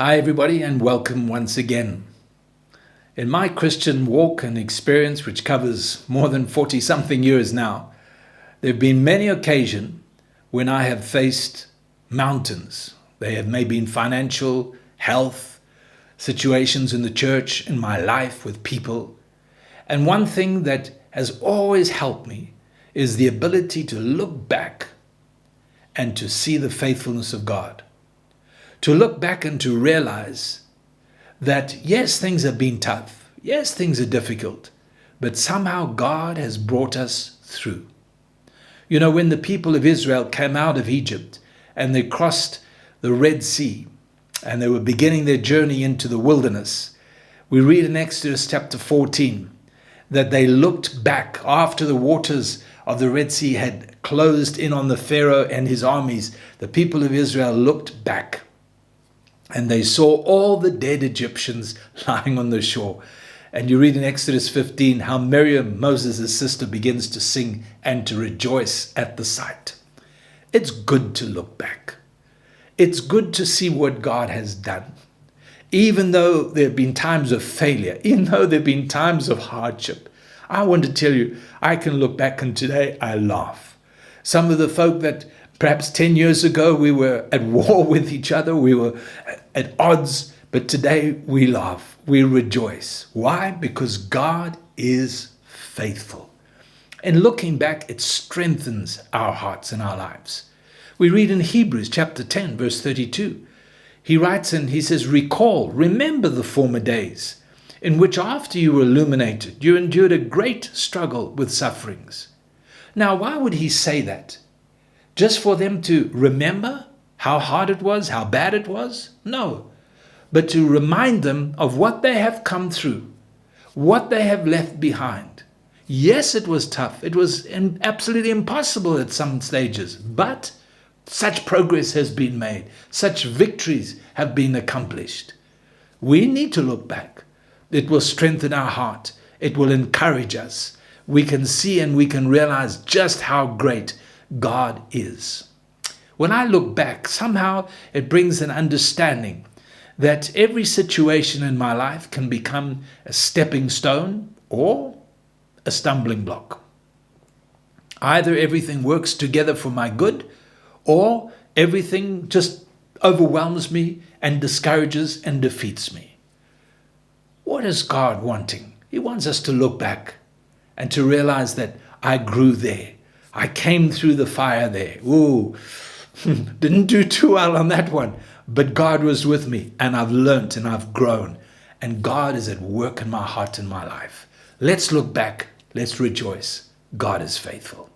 Hi, everybody, and welcome once again. In my Christian walk and experience, which covers more than 40 something years now, there have been many occasions when I have faced mountains. They have maybe been financial, health, situations in the church, in my life with people. And one thing that has always helped me is the ability to look back and to see the faithfulness of God. To look back and to realize that yes, things have been tough. Yes, things are difficult. But somehow God has brought us through. You know, when the people of Israel came out of Egypt and they crossed the Red Sea and they were beginning their journey into the wilderness, we read in Exodus chapter 14 that they looked back after the waters of the Red Sea had closed in on the Pharaoh and his armies. The people of Israel looked back and they saw all the dead Egyptians lying on the shore. And you read in Exodus 15 how Miriam, Moses' sister, begins to sing and to rejoice at the sight. It's good to look back. It's good to see what God has done. Even though there have been times of failure, even though there have been times of hardship, I want to tell you, I can look back and today I laugh. Some of the folk that perhaps 10 years ago we were at war with each other, we were at odds, but today we laugh, we rejoice. Why? Because God is faithful. And looking back, it strengthens our hearts and our lives. We read in Hebrews chapter 10, verse 32. He writes and he says, remember the former days, in which after you were illuminated, you endured a great struggle with sufferings. Now, why would he say that? Just for them to remember how hard it was, how bad it was? No. But to remind them of what they have come through, what they have left behind. Yes, it was tough. It was absolutely impossible at some stages, but such progress has been made. Such victories have been accomplished. We need to look back. It will strengthen our heart. It will encourage us. We can see and we can realize just how great God is. When I look back, somehow it brings an understanding that every situation in my life can become a stepping stone or a stumbling block. Either everything works together for my good, or everything just overwhelms me and discourages and defeats me. What is God wanting? He wants us to look back and to realize that I grew there. I came through the fire there. Ooh, didn't do too well on that one, but God was with me and I've learnt and I've grown, and God is at work in my heart and my life. Let's look back. Let's rejoice. God is faithful.